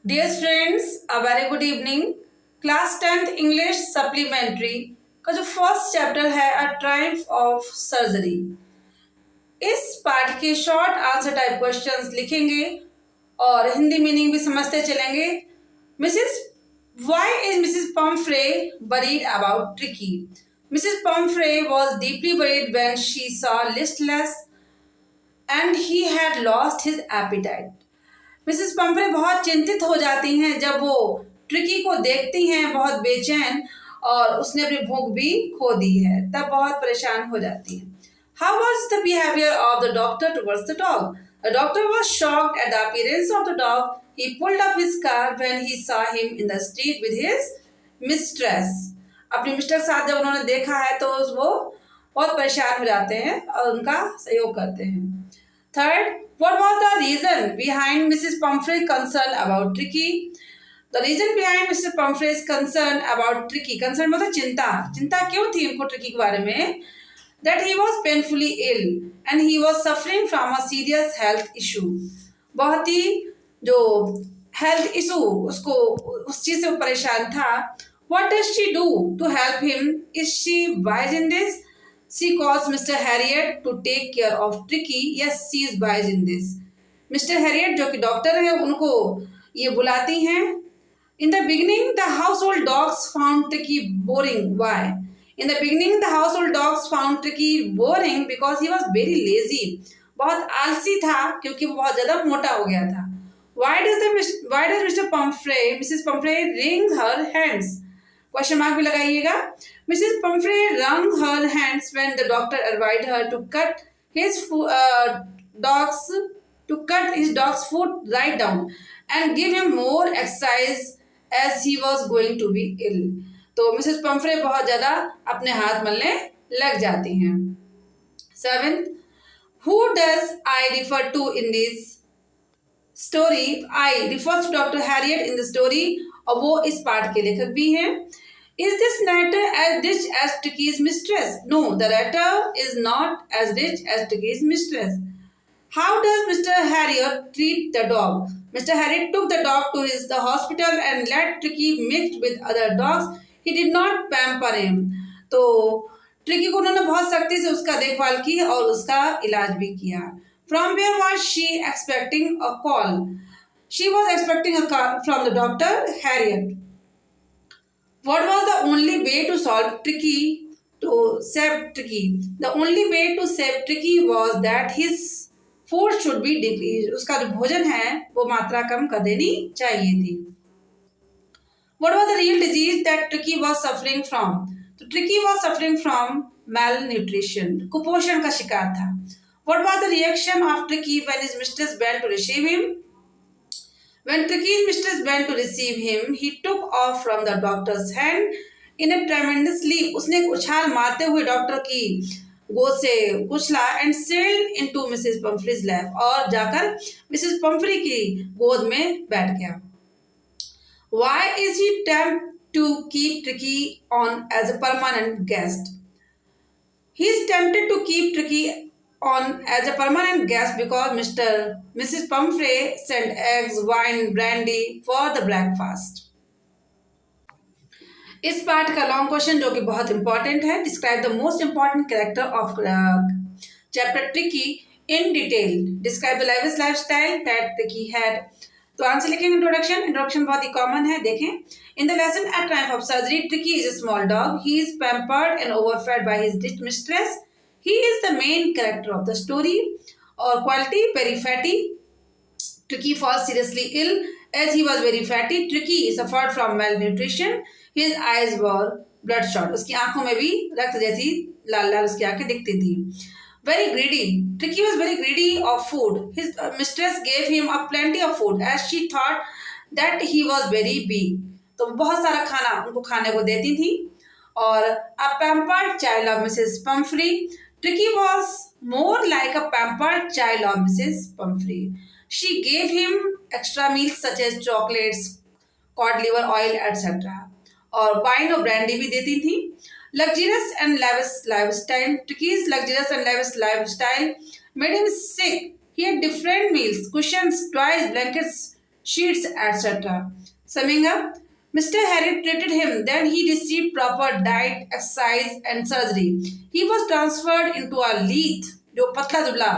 Dear students, a very good evening. Class 10th English supplementary का जो first chapter है अ Triumph of surgery, इस पाठ के शॉर्ट आंसर टाइप क्वेश्चंस लिखेंगे और हिंदी मीनिंग भी समझते चलेंगे। Mrs Why is Mrs. Pumphrey worried about Tricky? Mrs. Pumphrey was deeply worried when she saw listless and he had lost his appetite. Mrs Pumphrey बहुत चिंतित हो जाती हैं जब वो ट्रिकी को देखती हैं बहुत बेचैन और उसने अपनी भूख भी खो दी है, तब बहुत परेशान हो जाती हैं। How was the behavior of the doctor towards the dog? The doctor was shocked at the appearance of the dog. He pulled up his car when he saw him in the street with his mistress. अपनी mister के साथ जब उन्होंने देखा है तो वो बहुत परेशान हो जाते हैं और उनका सहयोग करते हैं। Third, what was the reason behind Mrs. Pumphrey's concern about Tricky? The reason behind Mr. Pumphrey's concern about Tricky, concern मतलब चिंता क्यों थी उनको ट्रिकी के बारे में? That he was painfully ill and he was suffering from a serious health issue. बहुत ही जो health issue उसको उस चीज से वो परेशान था। What does she do to help him? Is she wise in this? She caused Mr. Harriet to take care of Tricky. Yes, she is wise in this. Mr. Harriet जो कि doctor है उनको ये बुलाती हैं। In the beginning, the household dogs found Tricky boring. Why? In the beginning, the household dogs found Tricky boring because he was very lazy. बहुत आलसी था क्योंकि वो बहुत ज्यादा मोटा हो गया था। Why does Mr. Pumphrey, Mrs. Pumphrey wring her hands? Question mark भी लगाइएगा। Mrs Pomfrey wrung her hands when the doctor advised her to cut his dog's foot right down and give him more exercise as he was going to be ill. तो Mrs Pomfrey बहुत ज्यादा अपने हाथ मलने लग जाती हैं। 7th, who does I refer to in this story? I refers to Dr. Harriet in the story और वो इस पाठ के लेखक भी हैं। Is this narrator as rich as Tricky's mistress? No, the narrator is not as rich as Tricky's mistress. How does Mr. Harriet treat the dog? Mr. Harriet took the dog to the hospital and let Tricky mixed with other dogs. He did not pamper him. तो tricky को उन्होंने बहुत सख्ती से उसका देखभाल की और उसका इलाज भी किया। From where was she expecting a call? She was expecting a call from the doctor Harriet. What was the only way to solve Tricky, to save Tricky? The only way to save Tricky was that his food should be decreased. उसका जो भोजन है वो मात्रा कम कर देनी चाहिए थी। What was the real disease that Tricky was suffering from? तो Tricky was suffering from malnutrition. कुपोषण का शिकार था। What was the reaction of Tricky when his mistress went to receive him? When Tricky's mistress went to receive him, he took off from the doctor's hand in a tremendous leap. उसने एक उछाल मारते हुए doctor की गोद से कुचला and sailed into Mrs. Pumphrey's lap और जाकर मिसेस पंफ्री की गोद में बैठ गया। Why is he tempted to keep Tricky on as a permanent guest? He is tempted to keep Tricky on as a permanent guest because Mrs. Pumphrey sent eggs, wine, brandy for the breakfast. इस part का long question जो कि बहुत important है, describe the most important character of chapter Tricki in detail. Describe the lavish lifestyle that Tricki had. तो answer लिखेंगे introduction बहुत ही कॉमन है, देखें। In the lesson at time of surgery Tricki is a small dog. He is pampered and overfed by his rich mistress. He is the main character of the story. Or quality, very fatty. Tricky falls seriously ill as he was very fatty. Tricky suffered from malnutrition. His eyes were bloodshot. उसकी आंखों में भी रक्त जैसी लाल लाल उसकी आंखें दिखती थी। Very greedy. Tricky was very greedy of food. His mistress gave him a plenty of food as she thought that he was very big. तो बहुत सारा खाना उनको खाने को देती थी। और a pampered child of Mrs. Pumphrey. Tricky was more like a pampered child of Mrs. Pumphrey. She gave him extra meals such as chocolates, cod liver oil, etc. और wine और brandy भी देती थी। Luxurious and lavish lifestyle. Tricky's luxurious and lavish lifestyle made him sick. He had different meals, cushions, toys, blankets, sheets, etc. Summing up, Mr. Harry treated him, then he received proper diet, exercise, and surgery. He was transferred into a lithe, जो पतला दुबला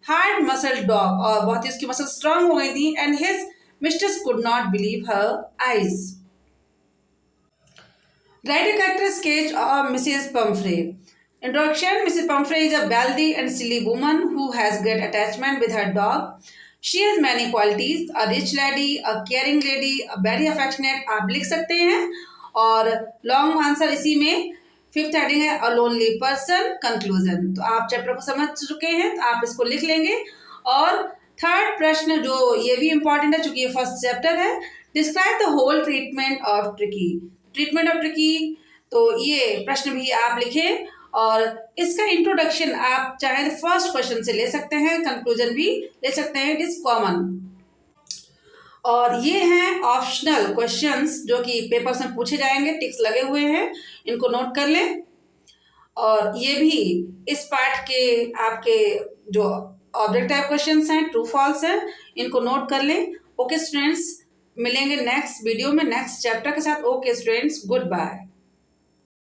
hard muscle dog, और बहुत ही उसकी muscle strong हो गई थी, and his mistress could not believe her eyes. Write a character sketch of Mrs. Pumphrey. Introduction: Mrs. Pumphrey is a wealthy and silly woman who has great attachment with her dog. She has many qualities: a rich lady, a caring lady, a very affectionate. आप लिख सकते हैं. और long answer इसी में fifth heading है a lonely person. Conclusion. तो आप चैप्टर को समझ चुके हैं, तो आप इसको लिख लेंगे. और थर्ड प्रश्न जो ये भी इंपॉर्टेंट है, चूंकि ये फर्स्ट चैप्टर है. Describe the whole treatment of tricky. Treatment of tricky, तो ये प्रश्न भी आप लिखें. और इसका इंट्रोडक्शन आप चाहे तो फर्स्ट क्वेश्चन से ले सकते हैं, कंक्लूजन भी ले सकते हैं. It is common. और ये हैं ऑप्शनल क्वेश्चंस जो कि पेपर्स में पूछे जाएंगे, टिक्स लगे हुए हैं, इनको नोट कर लें. और ये भी इस पार्ट के आपके जो ऑब्जेक्टिव क्वेश्चंस हैं, ट्रू फॉल्स हैं, इनको नोट कर लें. ओके स्टूडेंट्स, मिलेंगे नेक्स्ट वीडियो में नेक्स्ट चैप्टर के साथ. Okay students, good bye.